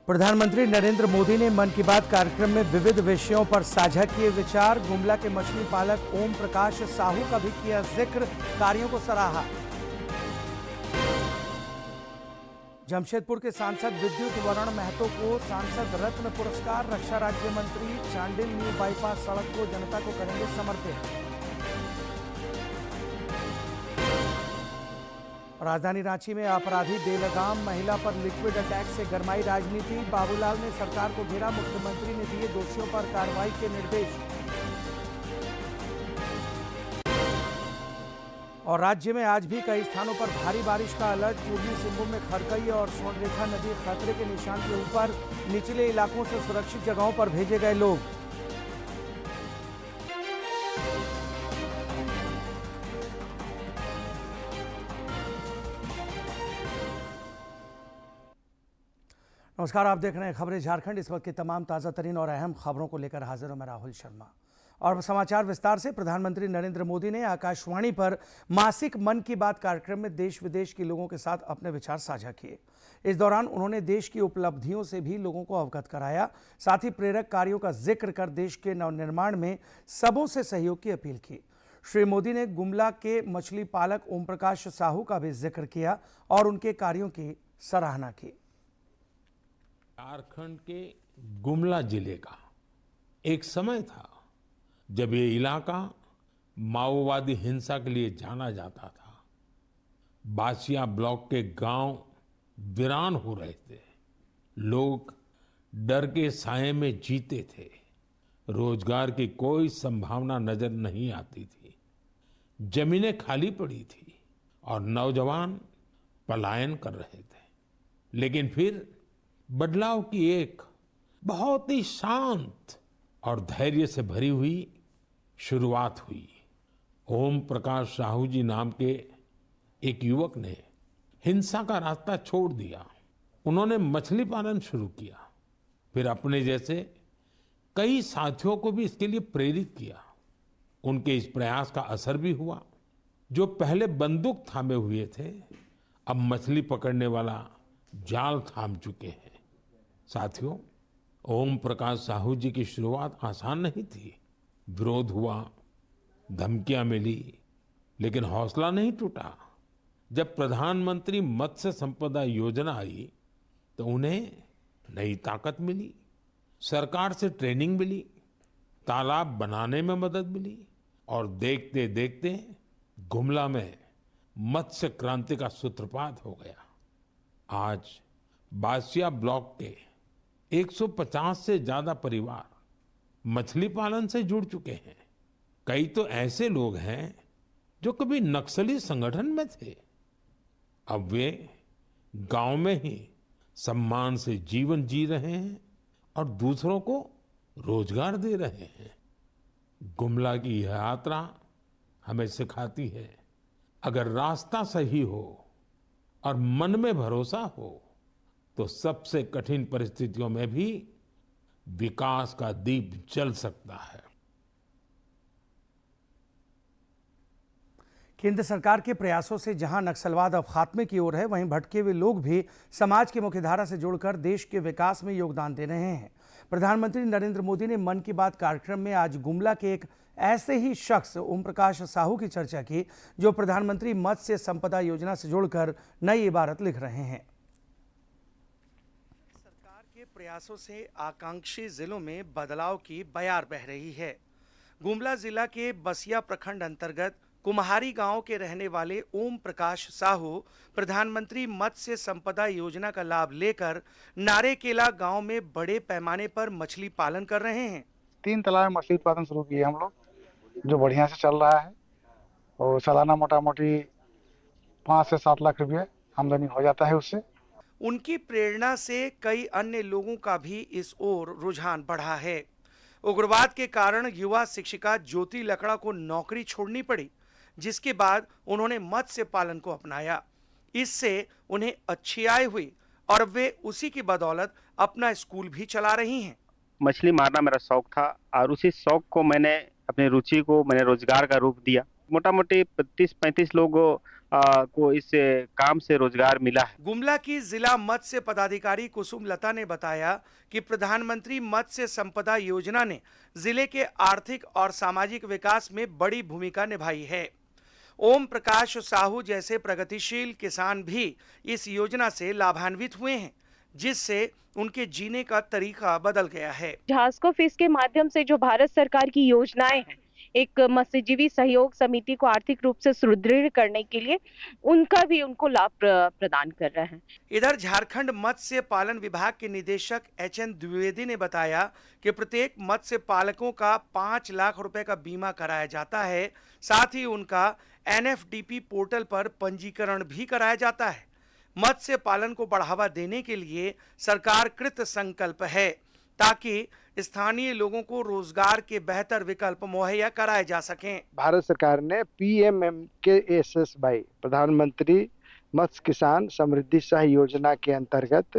प्रधानमंत्री नरेंद्र मोदी ने मन की बात कार्यक्रम में विविध विषयों पर साझा किए विचार। गुमला के मछली पालक ओम प्रकाश साहू का भी किया जिक्र, कार्यों को सराहा। जमशेदपुर के सांसद विद्युत वरण महतो को सांसद रत्न पुरस्कार। रक्षा राज्य मंत्री चांडिल न्यू बाईपास सड़क को जनता को करेंगे समर्पित। राजधानी रांची में अपराधी बेलगाम महिला पर लिक्विड अटैक से गरमाई राजनीति। बाबूलाल ने सरकार को घेरा, मुख्यमंत्री ने दिए दोषियों पर कार्रवाई के निर्देश। और राज्य में आज भी कई स्थानों पर भारी बारिश का अलर्ट। पूर्वी सिंहभूम में खरकई और स्वर्णरेखा नदी खतरे के निशान के ऊपर, निचले इलाकों से सुरक्षित जगहों पर भेजे गए लोग। नमस्कार, आप देख रहे हैं खबरें झारखंड। इस वक्त की तमाम ताज़ा तरीन और अहम खबरों को लेकर हाजिर हूं मैं राहुल शर्मा। और समाचार विस्तार से। प्रधानमंत्री नरेंद्र मोदी ने आकाशवाणी पर मासिक मन की बात कार्यक्रम में देश विदेश के लोगों के साथ अपने विचार साझा किए। इस दौरान उन्होंने देश की उपलब्धियों से भी लोगों को अवगत कराया। साथ ही प्रेरक कार्यों का जिक्र कर देश के नवनिर्माण में सबों से सहयोग की अपील की। श्री मोदी ने गुमला के मछली पालक ओम प्रकाश साहू का भी जिक्र किया और उनके कार्यों की सराहना की। झारखंड के गुमला जिले का एक समय था जब ये इलाका माओवादी हिंसा के लिए जाना जाता था। बासिया ब्लॉक के गांव वीरान हो रहे थे। लोग डर के साए में जीते थे। रोजगार की कोई संभावना नजर नहीं आती थी। जमीनें खाली पड़ी थी और नौजवान पलायन कर रहे थे। लेकिन फिर बदलाव की एक बहुत ही शांत और धैर्य से भरी हुई शुरुआत हुई। ओम प्रकाश साहू जी नाम के एक युवक ने हिंसा का रास्ता छोड़ दिया। उन्होंने मछली पालन शुरू किया। फिर अपने जैसे कई साथियों को भी इसके लिए प्रेरित किया। उनके इस प्रयास का असर भी हुआ। जो पहले बंदूक थामे हुए थे, अब मछली पकड़ने वाला जाल थाम चुके हैं। साथियों, ओम प्रकाश साहू जी की शुरुआत आसान नहीं थी। विरोध हुआ, धमकियां मिली, लेकिन हौसला नहीं टूटा। जब प्रधानमंत्री मत्स्य संपदा योजना आई तो उन्हें नई ताकत मिली। सरकार से ट्रेनिंग मिली, तालाब बनाने में मदद मिली और देखते देखते गुमला में मत्स्य क्रांति का सूत्रपात हो गया। आज बासिया ब्लॉक के 150 से ज्यादा परिवार मछली पालन से जुड़ चुके हैं। कई तो ऐसे लोग हैं जो कभी नक्सली संगठन में थे। अब वे गांव में ही सम्मान से जीवन जी रहे हैं और दूसरों को रोजगार दे रहे हैं। गुमला की यह यात्रा हमें सिखाती है, अगर रास्ता सही हो और मन में भरोसा हो तो सबसे कठिन परिस्थितियों में भी विकास का दीप जल सकता है। केंद्र सरकार के प्रयासों से जहां नक्सलवाद अब खात्मे की ओर है, वहीं भटके हुए लोग भी समाज की मुख्यधारा से जुड़कर देश के विकास में योगदान दे रहे हैं। प्रधानमंत्री नरेंद्र मोदी ने मन की बात कार्यक्रम में आज गुमला के एक ऐसे ही शख्स ओम प्रकाश साहू की चर्चा की, जो प्रधानमंत्री मत्स्य संपदा योजना से जुड़कर नई इबारत लिख रहे हैं। सरकार के प्रयासों से आकांक्षी जिलों में बदलाव की बयार बह रही है। गुमला जिला के बसिया प्रखंड अंतर्गत कुम्हारी गांव के रहने वाले ओम प्रकाश साहू प्रधानमंत्री मत्स्य संपदा योजना का लाभ लेकर नारेकेला गांव में बड़े पैमाने पर मछली पालन कर रहे हैं। 3 तालाब में मछली उत्पादन शुरू किए हम लोग, जो बढ़िया से चल रहा है और सालाना मोटा मोटी 5 से 7 लाख रुपए आमदनी हो जाता है उससे। उनकी प्रेरणा से कई अन्य लोगों का भी इस ओर रुझान बढ़ा है। उग्रवाद के कारण युवा शिक्षिका ज्योति लकड़ा को नौकरी छोड़नी पड़ी, जिसके बाद उन्होंने मत्स्य पालन को अपनाया। इससे उन्हें अच्छी आय हुई और अब वे उसी की बदौलत अपना स्कूल भी चला रही हैं। मछली मारना मेरा शौक था और उसी शौक को मैंने अपनी रुचि को मैंने रोजगार का रूप दिया। मोटा मोटी 35 लोग को इस काम से रोजगार मिला है। गुमला की जिला मत्स्य पदाधिकारी कुसुम लता ने बताया कि प्रधानमंत्री मत्स्य संपदा योजना ने जिले के आर्थिक और सामाजिक विकास में बड़ी भूमिका निभाई है। ओम प्रकाश साहू जैसे प्रगतिशील किसान भी इस योजना से लाभान्वित हुए हैं, जिससे उनके जीने का तरीका बदल गया है। झास्को फिश के माध्यम से जो भारत सरकार की योजनाएं हैं, एक मत्स्यजीवी सहयोग समिति को आर्थिक रूप से सुदृढ़ करने के लिए उनको लाभ प्रदान कर रहे हैं। इधर झारखंड मत्स्य पालन विभाग के निदेशक HN द्विवेदी ने बताया कि प्रत्येक मत्स्य पालकों का 5 लाख रुपए का बीमा कराया जाता है। साथ ही उनका NFDP पोर्टल पर पंजीकरण भी कराया जाता है। मत्स्य पालन को बढ़ावा देने के लिए सरकार कृत संकल्प है ताकि स्थानीय लोगों को रोजगार के बेहतर विकल्प मुहैया कराए जा सकें। भारत सरकार ने PMMKSSY प्रधानमंत्री मत्स्य किसान समृद्धि सह योजना के अंतर्गत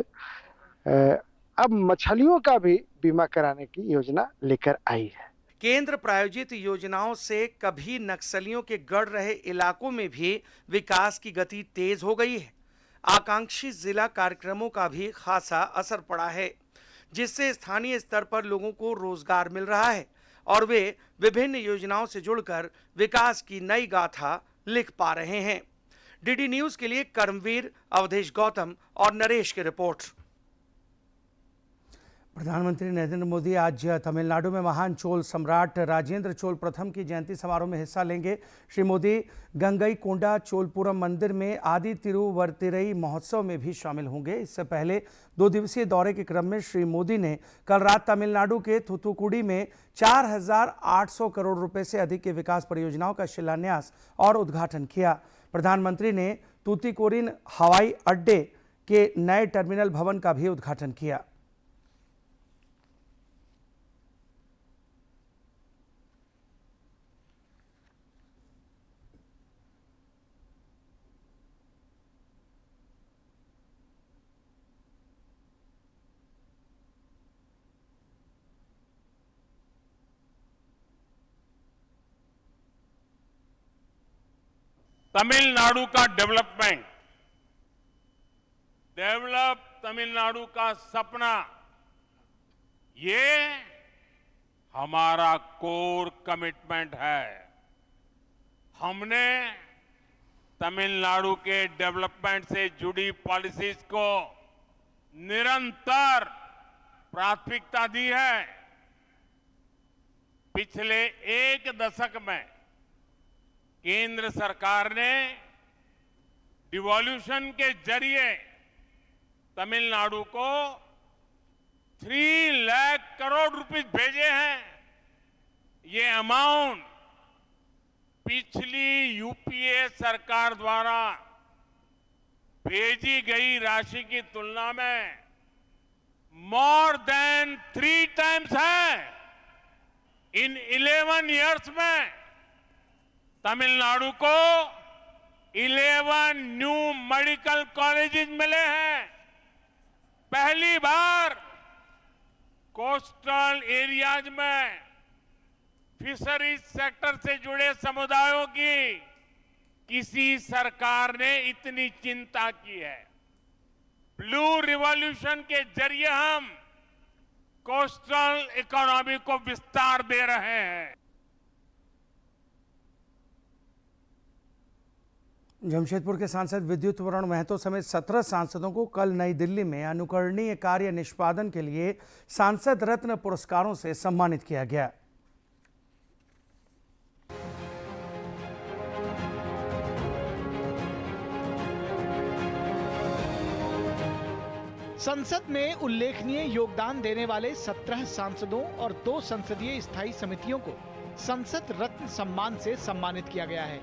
अब मछलियों का भी बीमा कराने की योजना लेकर आई है। केंद्र प्रायोजित योजनाओं से कभी नक्सलियों के गढ़ रहे इलाकों में भी विकास की गति तेज हो गई है। आकांक्षी जिला कार्यक्रमों का भी खासा असर पड़ा है, जिससे स्थानीय स्तर पर लोगों को रोजगार मिल रहा है और वे विभिन्न योजनाओं से जुड़कर विकास की नई गाथा लिख पा रहे हैं। DD न्यूज के लिए कर्मवीर, अवधेश गौतम और नरेश की रिपोर्ट। प्रधानमंत्री नरेंद्र मोदी आज तमिलनाडु में महान चोल सम्राट राजेंद्र चोल प्रथम की जयंती समारोह में हिस्सा लेंगे। श्री मोदी गंगईकोंडा चोलपुरम मंदिर में आदि तिरुवरतिरई महोत्सव में भी शामिल होंगे। इससे पहले 2 दिवसीय दौरे के क्रम में श्री मोदी ने कल रात तमिलनाडु के थूथुकुडी में 4,800 करोड़ रुपए से अधिक के विकास परियोजनाओं का शिलान्यास और उद्घाटन किया। प्रधानमंत्री ने तूतीकोरिन हवाई अड्डे के नए टर्मिनल भवन का भी उद्घाटन किया। तमिलनाडु का डेवलप तमिलनाडु का सपना, ये हमारा कोर कमिटमेंट है। हमने तमिलनाडु के डेवलपमेंट से जुड़ी पॉलिसीज को निरंतर प्राथमिकता दी है। पिछले 1 दशक में केंद्र सरकार ने डिवॉल्यूशन के जरिए तमिलनाडु को 3 लाख करोड़ रुपए भेजे हैं। ये अमाउंट पिछली यूपीए सरकार द्वारा भेजी गई राशि की तुलना में मोर देन 3 टाइम्स है। इन 11 इयर्स में तमिलनाडु को 11 न्यू मेडिकल कॉलेजेस मिले हैं। पहली बार कोस्टल एरियाज में फिशरीज सेक्टर से जुड़े समुदायों की किसी सरकार ने इतनी चिंता की है। ब्लू रिवॉल्यूशन के जरिए हम कोस्टल इकोनॉमी को विस्तार दे रहे हैं। जमशेदपुर के सांसद विद्युत वरण महतो समेत 17 सांसदों को कल नई दिल्ली में अनुकरणीय कार्य निष्पादन के लिए सांसद रत्न पुरस्कारों से सम्मानित किया गया। संसद में उल्लेखनीय योगदान देने वाले 17 सांसदों और 2 संसदीय स्थायी समितियों को संसद रत्न सम्मान से सम्मानित किया गया है।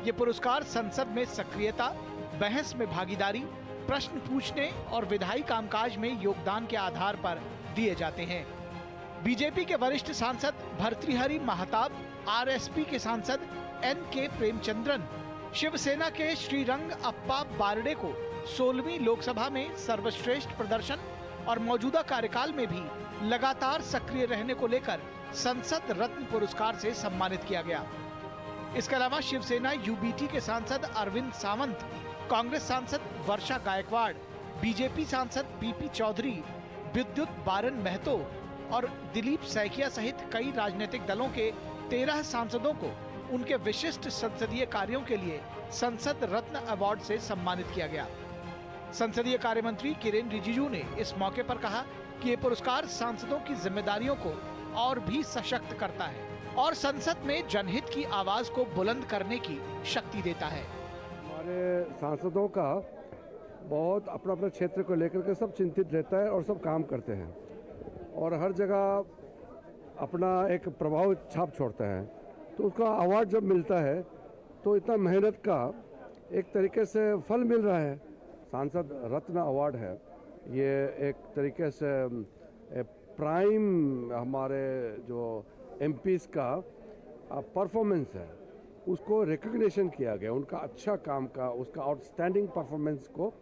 ये पुरस्कार संसद में सक्रियता, बहस में भागीदारी, प्रश्न पूछने और विधायी कामकाज में योगदान के आधार पर दिए जाते हैं। बीजेपी के वरिष्ठ सांसद भर्तृहरि महताब, आरएसपी के सांसद NK प्रेमचंद्रन, शिवसेना के श्रीरंग अप्पा बारडे को 16वीं लोकसभा में सर्वश्रेष्ठ प्रदर्शन और मौजूदा कार्यकाल में भी लगातार सक्रिय रहने को लेकर संसद रत्न पुरस्कार से सम्मानित किया गया। इसके अलावा शिवसेना यूबीटी के सांसद अरविंद सावंत, कांग्रेस सांसद वर्षा गायकवाड़, बीजेपी सांसद पीपी चौधरी, विद्युत बारन महतो और दिलीप सैकिया सहित कई राजनीतिक दलों के 13 सांसदों को उनके विशिष्ट संसदीय कार्यों के लिए संसद रत्न अवार्ड से सम्मानित किया गया। संसदीय कार्य मंत्री किरेन रिजिजू ने इस मौके पर कहा कि ये पुरस्कार सांसदों की जिम्मेदारियों को और भी सशक्त करता है और संसद में जनहित की आवाज को बुलंद करने की शक्ति देता है। हमारे सांसदों का बहुत अपना अपना क्षेत्र को लेकर के सब चिंतित रहता है और सब काम करते हैं और हर जगह अपना एक प्रभाव छाप छोड़ता है। तो उसका अवार्ड जब मिलता है तो इतना मेहनत का एक तरीके से फल मिल रहा है। सांसद रत्न अवार्ड है, ये एक तरीके से प्राइम हमारे जो एमपीज का परफॉर्मेंस है उसको रिकॉग्निशन किया गया, उनका अच्छा काम का, उसका आउटस्टैंडिंग परफॉर्मेंस को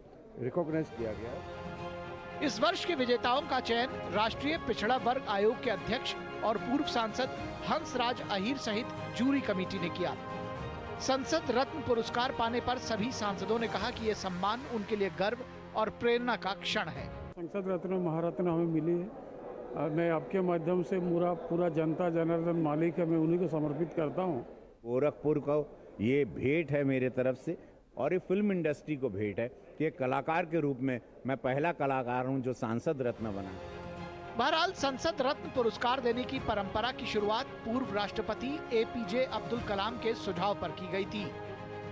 रिकॉग्नाइज किया गया। इस वर्ष के विजेताओं का चयन राष्ट्रीय पिछड़ा वर्ग आयोग के अध्यक्ष और पूर्व सांसद हंसराज अहीर सहित जूरी कमेटी ने किया। संसद रत्न पुरस्कार पाने पर सभी सांसदों ने कहा कि यह सम्मान उनके लिए गर्व और प्रेरणा का क्षण है। संसद रत्न महारत्न हमें मिली है और मैं आपके माध्यम से पूरा जनता जनार्दन मालिक है, मैं उन्हीं को समर्पित करता हूँ। गोरखपुर को ये भेंट है मेरे तरफ से और ये फिल्म इंडस्ट्री को भेंट है कि एक कलाकार के रूप में मैं पहला कलाकार हूं जो सांसद रत्न बना। बहरहाल संसद रत्न पुरस्कार देने की परंपरा की शुरुआत पूर्व राष्ट्रपति एपीजे अब्दुल कलाम के सुझाव पर की गई थी,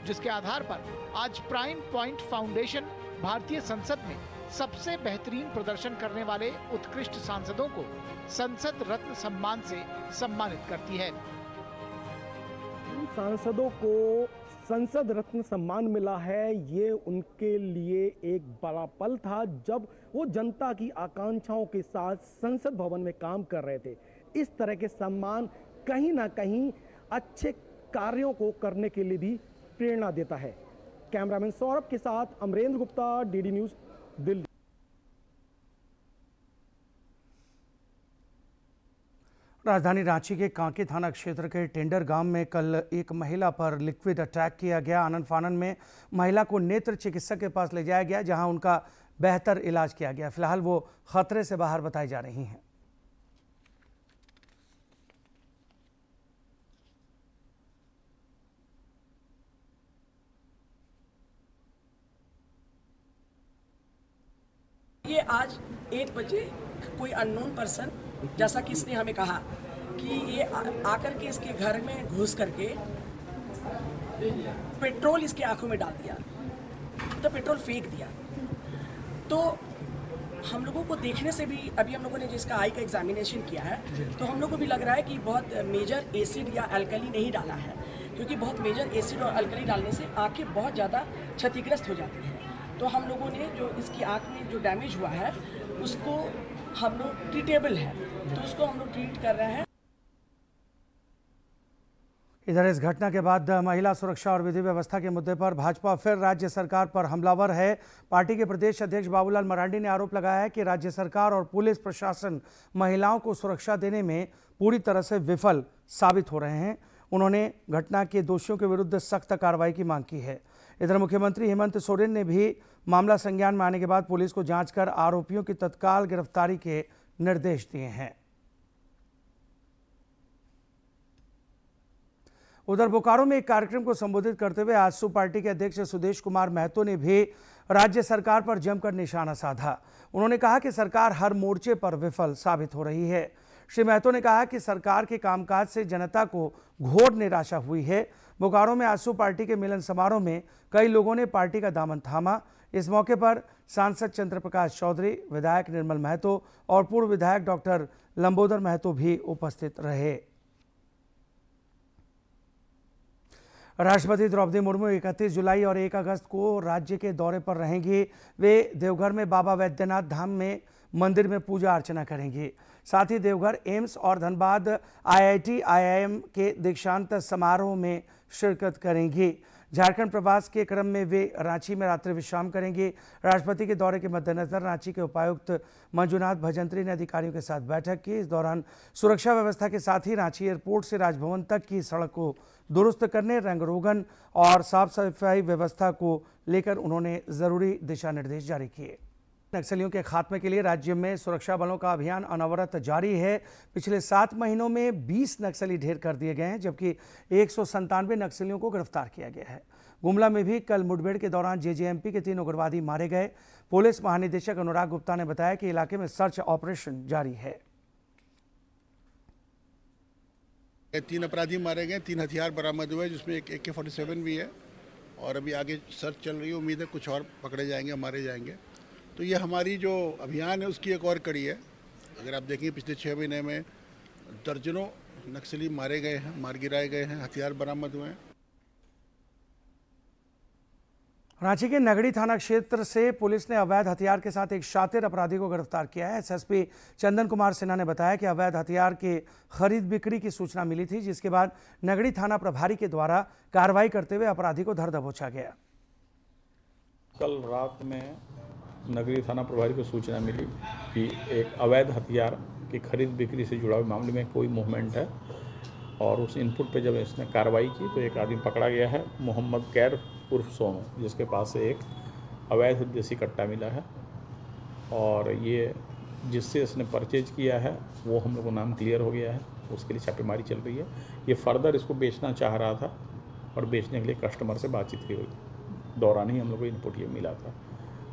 जिसके आधार पर आज प्राइम पॉइंट फाउंडेशन भारतीय संसद में सबसे बेहतरीन प्रदर्शन करने वाले उत्कृष्ट सांसदों को संसद रत्न सम्मान से सम्मानित करती है। सांसदों को संसद रत्न सम्मान मिला है, ये उनके लिए एक बड़ा पल था जब वो जनता की आकांक्षाओं के साथ संसद भवन में काम कर रहे थे। इस तरह के सम्मान कहीं ना कहीं अच्छे कार्यों को करने के लिए भी प्रेरणा देता है। कैमरामैन सौरभ के साथ अमरेंद्र गुप्ता, डीडी न्यूज, दिल्ली। राजधानी रांची के कांके थाना क्षेत्र के टेंडर गांव में कल एक महिला पर लिक्विड अटैक किया गया। आनन फानन में महिला को नेत्र चिकित्सक के पास ले जाया गया, जहां उनका बेहतर इलाज किया गया। फिलहाल वो खतरे से बाहर बताई जा रही हैं। ये आज 1 बजे कोई अननोन पर्सन, जैसा कि इसने हमें कहा कि ये आकर के इसके घर में घुस करके पेट्रोल इसके आंखों में डाल दिया, तो पेट्रोल फेंक दिया। तो हम लोगों को देखने से भी, अभी हम लोगों ने जिसका आई का एग्जामिनेशन किया है, तो हम लोग को भी लग रहा है कि बहुत मेजर एसिड या अल्कली नहीं डाला है, क्योंकि बहुत मेजर एसिड और अल्कली डालने से आंखें बहुत ज़्यादा क्षतिग्रस्त हो जाती हैं। तो हम लोगों ने जो इसकी आंख में जो डैमेज हुआ है उसको हम लोग ट्रीटेबल है, तो उसको हम लोग ट्रीट कर रहे हैं। इधर इस घटना के बाद महिला सुरक्षा और विधि व्यवस्था के मुद्दे पर भाजपा फिर राज्य सरकार पर हमलावर है। पार्टी के प्रदेश अध्यक्ष बाबूलाल मरांडी ने आरोप लगाया है कि राज्य सरकार और पुलिस प्रशासन महिलाओं को सुरक्षा देने में पूरी तरह से विफल साबित हो रहे हैं। उन्होंने घटना के दोषियों के विरुद्ध सख्त कार्रवाई की मांग की है। इधर मुख्यमंत्री हेमंत सोरेन ने भी मामला संज्ञान में आने के बाद पुलिस को जांच कर आरोपियों की तत्काल गिरफ्तारी के निर्देश दिए हैं। उधर बोकारो में एक कार्यक्रम को संबोधित करते हुए आजसू पार्टी के अध्यक्ष सुदेश कुमार महतो ने भी राज्य सरकार पर जमकर निशाना साधा। उन्होंने कहा कि सरकार हर मोर्चे पर विफल साबित हो रही है। श्री महतो ने कहा कि सरकार के कामकाज से जनता को घोर निराशा हुई है। बोकारो में आजसू पार्टी के मिलन समारोह में कई लोगों ने पार्टी का दामन थामा। इस मौके पर सांसद चंद्र प्रकाश चौधरी, विधायक निर्मल महतो और पूर्व विधायक डॉक्टर लंबोदर महतो भी उपस्थित रहे। राष्ट्रपति द्रौपदी मुर्मू 31 जुलाई और 1 अगस्त को राज्य के दौरे पर रहेंगी। वे देवघर में बाबा वैद्यनाथ धाम में मंदिर में पूजा अर्चना करेंगी। साथ ही देवघर, एम्स और धनबाद IIT IIM के दीक्षांत समारोह में शिरकत करेंगी। झारखंड प्रवास के क्रम में वे रांची में रात्रि विश्राम करेंगे। राष्ट्रपति के दौरे के मद्देनजर रांची के उपायुक्त मंजुनाथ भजंत्री ने अधिकारियों के साथ बैठक की। इस दौरान सुरक्षा व्यवस्था के साथ ही रांची एयरपोर्ट से राजभवन तक की सड़क को दुरुस्त करने, रंग रोगन और साफ सफाई व्यवस्था को लेकर उन्होंने जरूरी दिशा निर्देश जारी किए। नक्सलियों के खात्मे के लिए राज्य में सुरक्षा बलों का अभियान अनवरत जारी है। पिछले 7 महीनों में 20 नक्सली ढेर कर दिए गए हैं, जबकि 197 नक्सलियों को गिरफ्तार किया गया है। गुमला में भी कल मुठभेड़ के दौरान जेजेएमपी के 3 उग्रवादी मारे गए। पुलिस महानिदेशक अनुराग गुप्ता ने बताया कि इलाके में सर्च ऑपरेशन जारी है। 3 अपराधी मारे गए, 3 हथियार बरामद हुए, जिसमें एक AK-47 भी है और अभी आगे सर्च चल रही है। उम्मीद है कुछ और पकड़े जाएंगे, मारे जाएंगे। तो ये हमारी जो अभियान है उसकी एक और कड़ी है। अगर आप देखेंगे पिछले 6 महीने में दर्जनों नक्सली मारे गए हैं, मार गिराए गए हैं, हथियार बरामद हुए हैं। रांची के नगड़ी थाना क्षेत्र से पुलिस ने अवैध हथियार के साथ एक शातिर अपराधी को गिरफ्तार किया है। SSP चंदन कुमार सिन्हा ने बताया कि अवैध हथियार के खरीद बिक्री की सूचना मिली थी, जिसके बाद नगड़ी थाना प्रभारी के द्वारा कार्रवाई करते हुए अपराधी को धर दबोचा गया। कल रात में नगरी थाना प्रभारी को सूचना मिली कि एक अवैध हथियार की खरीद बिक्री से जुड़ा हुए मामले में कोई मूवमेंट है, और उस इनपुट पे जब इसने कार्रवाई की तो एक आदमी पकड़ा गया है, मोहम्मद कैर उर्फ सोनू, जिसके पास से एक अवैध देसी कट्टा मिला है। और ये जिससे इसने परचेज किया है वो हम लोग को नाम क्लियर हो गया है, उसके लिए छापेमारी चल रही है। ये फर्दर इसको बेचना चाह रहा था और बेचने के लिए कस्टमर से बातचीत की हुई दौरान ही हम लोग को इनपुट ये मिला था,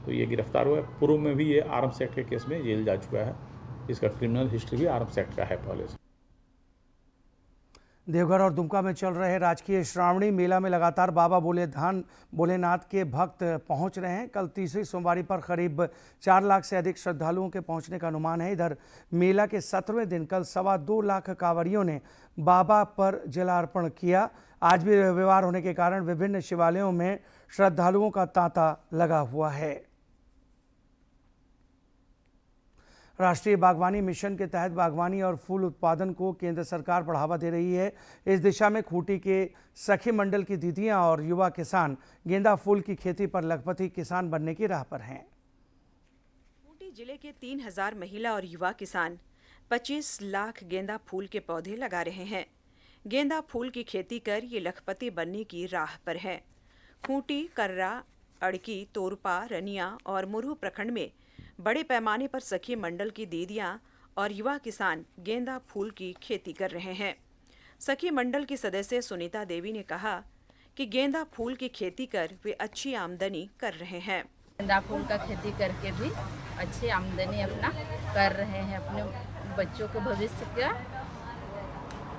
तो ये गिरफ्तार हुआ है। पूर्व में भी ये आर्म्स एक्ट के केस में जेल जा चुका है। इसका क्रिमिनल हिस्ट्री भी आर्म्स एक्ट का है पहले से। देवघर और दुमका में चल रहे राजकीय श्रावणी मेला में लगातार बाबा भोलेनाथ के भक्त पहुंच रहे हैं। कल तीसरी सोमवारी पर करीब 4 लाख से अधिक श्रद्धालुओं के पहुंचने का अनुमान है। इधर मेला के 17वें दिन कल 2.25 लाख कांवरियों ने बाबा पर जलार्पण किया। आज भी रविवार होने के कारण विभिन्न शिवालयों में श्रद्धालुओं का तांता लगा हुआ है। राष्ट्रीय बागवानी मिशन के तहत बागवानी और फूल उत्पादन को केंद्र सरकार बढ़ावा दे रही है। इस दिशा में खूंटी के सखी मंडल की दीदियां और युवा किसान गेंदा फूल की खेती पर लखपति किसान बनने की राह पर हैं। खूंटी जिले के 3000 महिला और युवा किसान 25 लाख गेंदा फूल के पौधे लगा रहे हैं। गेंदा फूल की खेती कर ये लखपति बनने की राह पर हैं। खूंटी, कर्रा, अड़की, तोरपा, रनिया और मुरहू प्रखंड में बड़े पैमाने पर सखी मंडल की दीदियां और युवा किसान गेंदा फूल की खेती कर रहे हैं। सखी मंडल की सदस्य सुनीता देवी ने कहा कि गेंदा फूल की खेती कर वे अच्छी आमदनी कर रहे हैं। गेंदा फूल का खेती करके भी अच्छी आमदनी अपना कर रहे हैं। अपने बच्चों के भविष्य का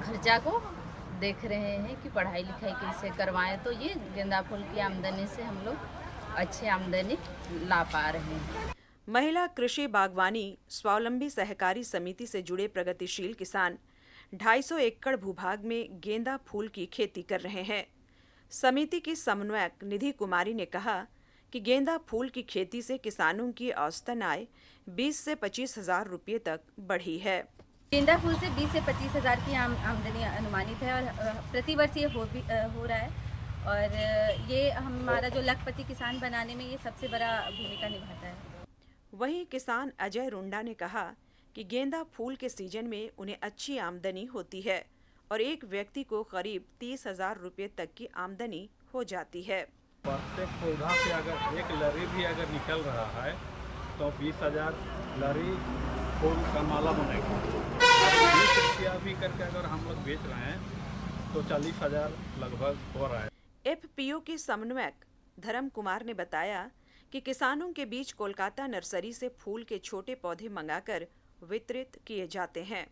खर्चा को देख रहे हैं कि पढ़ाई लिखाई कैसे करवाएं, तो ये गेंदा फूल की आमदनी से हम लोग अच्छी आमदनी ला पा रहे हैं। महिला कृषि बागवानी स्वावलंबी सहकारी समिति से जुड़े प्रगतिशील किसान 250 एकड़ भूभाग में गेंदा फूल की खेती कर रहे हैं। समिति की समन्वयक निधि कुमारी ने कहा कि गेंदा फूल की खेती से किसानों की औसतन आय 20 से 25 हजार रुपये तक बढ़ी है। गेंदा फूल से 20 से 25 हजार की आमदनी अनुमानित है और प्रतिवर्ष ये हो रहा है, और ये हमारा जो लखपति किसान बनाने में ये सबसे बड़ा भूमिका निभाता है। वहीं किसान अजय रुंडा ने कहा कि गेंदा फूल के सीजन में उन्हें अच्छी आमदनी होती है और एक व्यक्ति को करीब 30,000 रुपये तक की आमदनी हो जाती है। प्रत्येक पौधा से अगर एक लरी भी अगर निकल रहा है तो 20,000 लरी फूल का माला बनेगा। 20 रुपया भी करके अगर हम लोग बेच रहे हैं तो 40,000 लगभग हो रहा है। FPO के समन्वयक धर्म कुमार ने बताया कि किसानों के बीच कोलकाता नर्सरी से फूल के छोटे पौधे मंगाकर वितरित किए जाते हैं।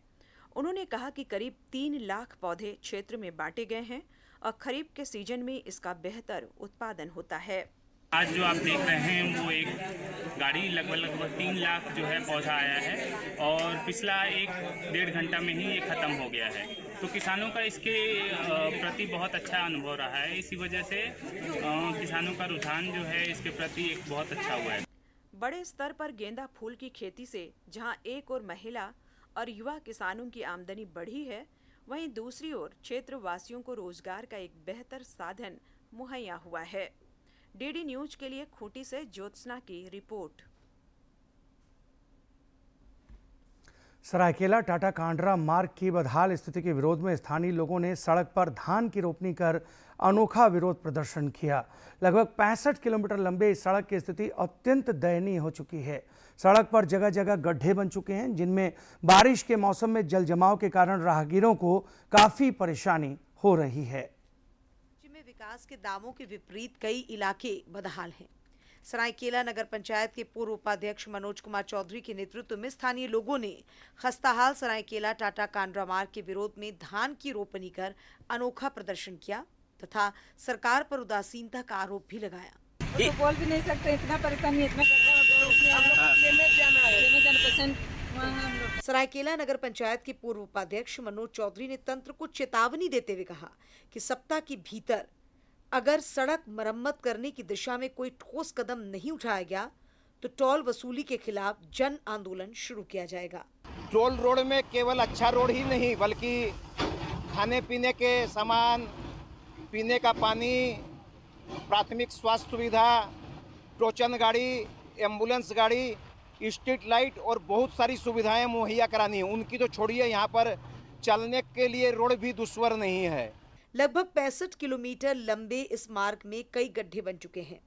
उन्होंने कहा कि करीब 3 लाख पौधे क्षेत्र में बांटे गए हैं और खरीफ के सीजन में इसका बेहतर उत्पादन होता है। आज जो आप देख रहे हैं वो एक गाड़ी लगभग 3 लाख जो है पौधा आया है और पिछला 1-1.5 घंटा में ही ये ख़त्म हो गया है। तो किसानों का इसके प्रति बहुत अच्छा अनुभव रहा है। इसी वजह से किसानों का रुझान जो है इसके प्रति एक बहुत अच्छा हुआ है। बड़े स्तर पर गेंदा फूल की खेती से जहां एक ओर महिला और युवा किसानों की आमदनी बढ़ी है, वहीं दूसरी ओर क्षेत्र वासियों को रोजगार का एक बेहतर साधन मुहैया हुआ है। डीडी न्यूज के लिए खूंटी से ज्योत्सना की रिपोर्ट। सरायकेला टाटा कांड्रा मार्ग की बदहाल स्थिति के विरोध में स्थानीय लोगों ने सड़क पर धान की रोपनी कर अनोखा विरोध प्रदर्शन किया। लगभग 65 किलोमीटर लंबे इस सड़क की स्थिति अत्यंत दयनीय हो चुकी है। सड़क पर जगह जगह गड्ढे बन चुके हैं, जिनमें बारिश के मौसम में जल जमाव के कारण राहगीरों को काफी परेशानी हो रही है। राज्य में विकास के दावों के विपरीत कई इलाके बदहाल हैं। सरायकेला नगर पंचायत के पूर्व उपाध्यक्ष मनोज कुमार चौधरी के नेतृत्व में स्थानीय लोगों ने खस्ताहाल सरायकेला टाटा कांड्रा मार्ग के विरोध में धान की रोपनी कर अनोखा प्रदर्शन किया तथा सरकार पर उदासीनता का आरोप भी लगाया। तो बोल भी नहीं सकते, इतना परेशानी, इतना सरायकेला नगर पंचायत के पूर्व उपाध्यक्ष मनोज चौधरी ने तंत्र को चेतावनी देते हुए कहा कि सप्ताह के भीतर अगर सड़क मरम्मत करने की दिशा में कोई ठोस कदम नहीं उठाया गया तो टोल वसूली के खिलाफ जन आंदोलन शुरू किया जाएगा। टोल रोड में केवल अच्छा रोड ही नहीं बल्कि खाने पीने के सामान, पीने का पानी, प्राथमिक स्वास्थ्य सुविधा, टोचन गाड़ी, एम्बुलेंस गाड़ी, स्ट्रीट लाइट और बहुत सारी सुविधाएं मुहैया करानी है। उनकी तो छोड़िए, यहाँ पर चलने के लिए रोड भी दुश्वार नहीं है। लगभग 65 किलोमीटर लंबे इस मार्ग में कई गड्ढे बन चुके हैं,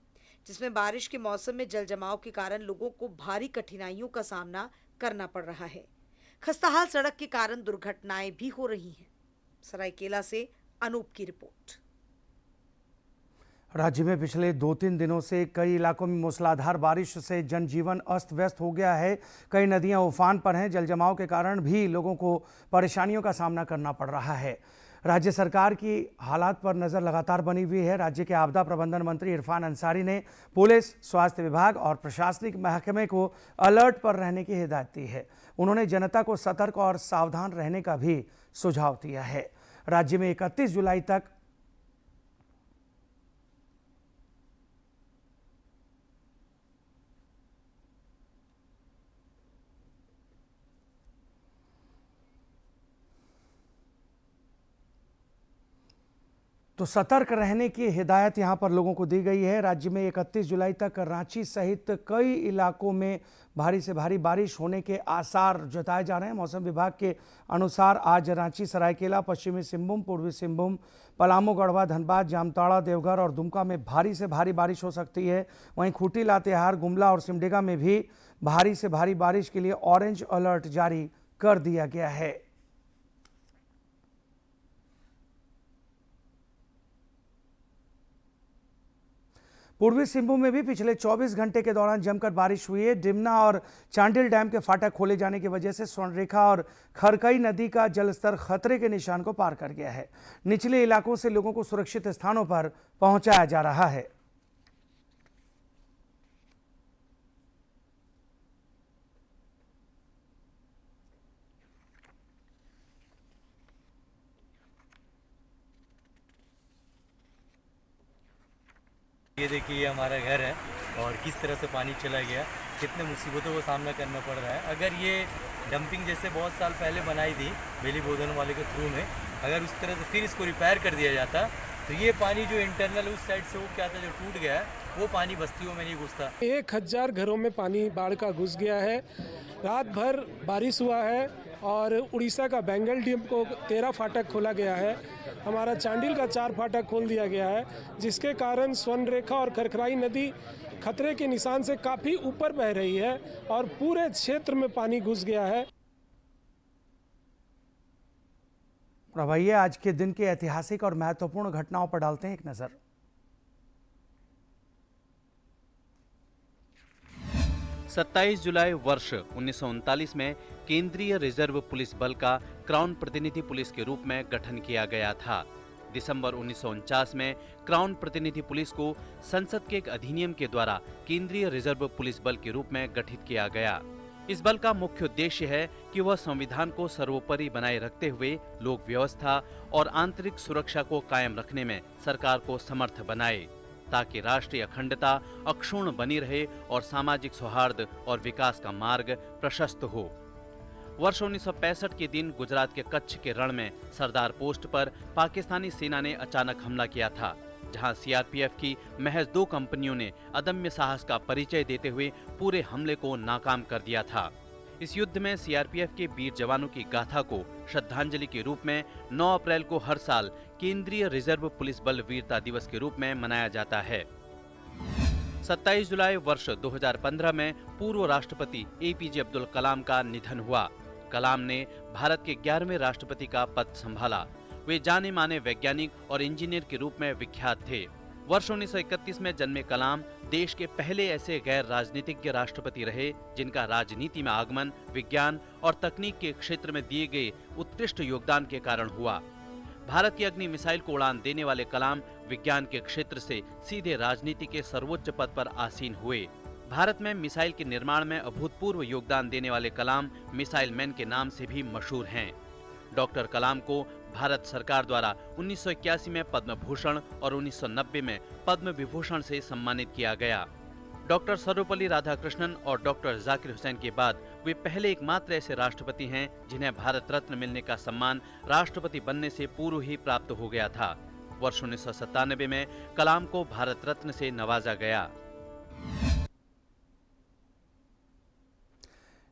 जिसमें बारिश के मौसम में जल जमाव के कारण लोगों को भारी कठिनाइयों का सामना करना पड़ रहा है। खस्ताहाल सड़क के कारण दुर्घटनाएं भी हो रही हैं। सरायकेला से अनूप की रिपोर्ट। राज्य में पिछले 2-3 दिनों से कई इलाकों में मूसलाधार बारिश से जनजीवन अस्त व्यस्त हो गया है। कई नदियां उफान पर हैं। जल जमाव के कारण भी लोगों को परेशानियों का सामना करना पड़ रहा है। राज्य सरकार की हालात पर नज़र लगातार बनी हुई है। राज्य के आपदा प्रबंधन मंत्री इरफान अंसारी ने पुलिस, स्वास्थ्य विभाग और प्रशासनिक महकमे को अलर्ट पर रहने की हिदायत दी है। उन्होंने जनता को सतर्क और सावधान रहने का भी सुझाव दिया है। राज्य में 31 जुलाई तक तो सतर्क रहने की हिदायत यहां पर लोगों को दी गई है। राज्य में 31 जुलाई तक रांची सहित कई इलाकों में भारी से भारी बारिश होने के आसार जताए जा रहे हैं। मौसम विभाग के अनुसार आज रांची, सरायकेला, पश्चिमी सिंहभूम, पूर्वी सिंहभूम, पलामू, गढ़वा, धनबाद, जामताड़ा, देवघर और दुमका में भारी से भारी बारिश हो सकती है। वहीं खूंटी, लातेहार, गुमला और सिमडेगा में भी भारी से भारी बारिश के लिए ऑरेंज अलर्ट जारी कर दिया गया है। पूर्वी सिंहभूम में भी पिछले 24 घंटे के दौरान जमकर बारिश हुई है। डिमना और चांडिल डैम के फाटक खोले जाने की वजह से स्वर्णरेखा और खरकई नदी का जलस्तर खतरे के निशान को पार कर गया है। निचले इलाकों से लोगों को सुरक्षित स्थानों पर पहुंचाया जा रहा है। ये देखिए, ये हमारा घर है और किस तरह से पानी चला गया, कितने मुसीबतों का सामना करना पड़ रहा है। अगर ये डंपिंग जैसे बहुत साल पहले बनाई थी बेली बोधन वाले के थ्रू में, अगर उस तरह से फिर इसको रिपेयर कर दिया जाता तो ये पानी जो इंटरनल उस साइड से वो क्या था जो टूट गया है, वो पानी बस्तियों में नहीं घुसता। 1000 घरों में पानी बाढ़ का घुस गया है। रात भर बारिश हुआ है और उड़ीसा का बेंगल डैम को 13 फाटक खोला गया है। हमारा चांडिल का 4 फाटक खोल दिया गया है, जिसके कारण स्वर्णरेखा और खरखराई नदी खतरे के निशान से काफ़ी ऊपर बह रही है और पूरे क्षेत्र में पानी घुस गया है। अब आइए आज के दिन के ऐतिहासिक और महत्वपूर्ण घटनाओं पर डालते हैं एक नजर। 27 जुलाई वर्ष 1939 में केंद्रीय रिजर्व पुलिस बल का क्राउन प्रतिनिधि पुलिस के रूप में गठन किया गया था। दिसंबर 1949 में क्राउन प्रतिनिधि पुलिस को संसद के एक अधिनियम के द्वारा केंद्रीय रिजर्व पुलिस बल के रूप में गठित किया गया। इस बल का मुख्य उद्देश्य है कि वह संविधान को सर्वोपरि बनाए रखते हुए लोक व्यवस्था और आंतरिक सुरक्षा को कायम रखने में सरकार को समर्थ बनाए, ताकि राष्ट्रीय अखंडता अक्षुण्ण बनी रहे और सामाजिक सौहार्द और विकास का मार्ग प्रशस्त हो। वर्ष 1965 के दिन गुजरात के कच्छ के रण में सरदार पोस्ट पर पाकिस्तानी सेना ने अचानक हमला किया था। जहां सीआरपीएफ की महज 2 कंपनियों ने अदम्य साहस का परिचय देते हुए पूरे हमले को नाकाम कर दिया था। इस युद्ध में सीआरपीएफ के वीर जवानों की गाथा को श्रद्धांजलि के रूप में 9 अप्रैल को हर साल केंद्रीय रिजर्व पुलिस बल वीरता दिवस के रूप में मनाया जाता है। 27 जुलाई वर्ष 2015 में पूर्व राष्ट्रपति एपीजे अब्दुल कलाम का निधन हुआ। कलाम ने भारत के 11वें राष्ट्रपति का पद संभाला। वे जाने माने वैज्ञानिक और इंजीनियर के रूप में विख्यात थे। वर्ष 1931 में जन्मे कलाम देश के पहले ऐसे गैर राजनीतिज्ञ राष्ट्रपति रहे जिनका राजनीति में आगमन विज्ञान और तकनीक के क्षेत्र में दिए गए उत्कृष्ट योगदान के कारण हुआ। भारत की अग्नि मिसाइल को उड़ान देने वाले कलाम विज्ञान के क्षेत्र से सीधे राजनीति के सर्वोच्च पद पर आसीन हुए। भारत में मिसाइल के निर्माण में अभूतपूर्व योगदान देने वाले कलाम मिसाइल मैन के नाम से भी मशहूर हैं। डॉक्टर कलाम को भारत सरकार द्वारा 1981 में पद्म भूषण और 1990 में पद्म विभूषण से सम्मानित किया गया। डॉक्टर सर्वपल्ली राधाकृष्णन और डॉक्टर जाकिर हुसैन के बाद वे पहले एकमात्र ऐसे राष्ट्रपति हैं जिन्हें भारत रत्न मिलने का सम्मान राष्ट्रपति बनने से पूर्व ही प्राप्त हो गया था। वर्ष 1997 में कलाम को भारत रत्न से नवाजा गया।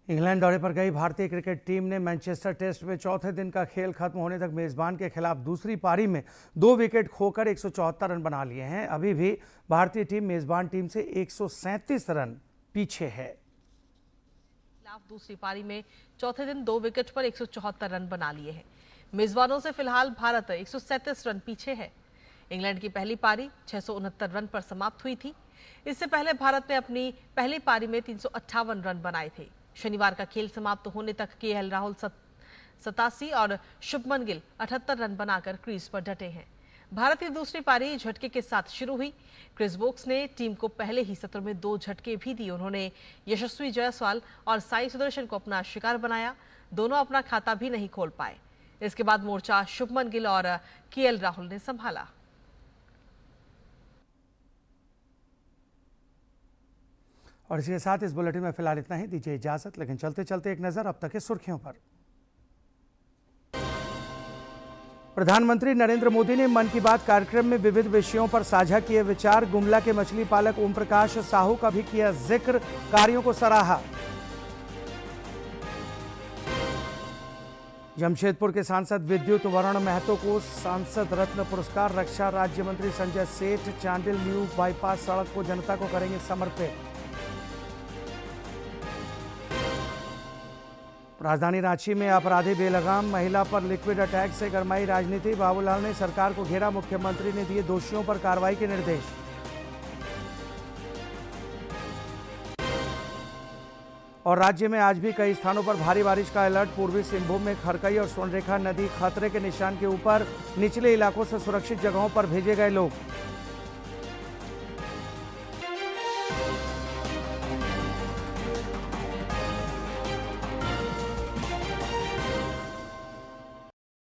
इंग्लैंड दौरे पर गई भारतीय क्रिकेट टीम ने मैनचेस्टर टेस्ट में चौथे दिन का खेल खत्म होने तक मेजबान के खिलाफ दूसरी पारी में 2 विकेट खोकर 174 रन बना लिए हैं। अभी भी भारतीय टीम मेजबान टीम से 137 रन पीछे है। खिलाफ दूसरी पारी में चौथे दिन 2 विकेट पर 174 रन बना लिए हैं। मेजबानों से फिलहाल भारत 137 रन पीछे है। इंग्लैंड की पहली पारी 669 रन पर समाप्त हुई थी। इससे पहले भारत ने अपनी पहली पारी में 358 रन बनाए थे। शनिवार का खेल समाप्त होने तक केएल राहुल 87 और शुभमन गिल 78 रन बनाकर क्रीज पर डटे हैं। भारत की दूसरी पारी झटके के साथ शुरू हुई। क्रिस वोक्स ने टीम को पहले ही सत्र में 2 झटके भी दिए। उन्होंने यशस्वी जायसवाल और साई सुदर्शन को अपना शिकार बनाया। दोनों अपना खाता भी नहीं खोल पाए। इसके बाद मोर्चा शुभमन गिल और केएल राहुल ने संभाला। और इसके साथ इस बुलेटिन में फिलहाल इतना ही। दीजिए इजाजत, लेकिन चलते चलते एक नजर अब तक की सुर्खियों पर। प्रधानमंत्री नरेंद्र मोदी ने मन की बात कार्यक्रम में विविध विषयों पर साझा किए विचार। गुमला के मछली पालक ओम प्रकाश साहू का भी किया जिक्र, कार्यों को सराहा। जमशेदपुर के सांसद विद्युत वरण महतो को सांसद रत्न पुरस्कार। रक्षा राज्य मंत्री संजय सेठ चांडिल न्यू बाईपास सड़क को जनता को करेंगे समर्पित। राजधानी रांची में अपराधी बेलगाम, महिला पर लिक्विड अटैक से गरमाई राजनीति। बाबूलाल ने सरकार को घेरा, मुख्यमंत्री ने दिए दोषियों पर कार्रवाई के निर्देश। और राज्य में आज भी कई स्थानों पर भारी बारिश का अलर्ट। पूर्वी सिंहभूम में खरकई और स्वर्णरेखा नदी खतरे के निशान के ऊपर, निचले इलाकों से सुरक्षित जगहों पर भेजे गए लोग।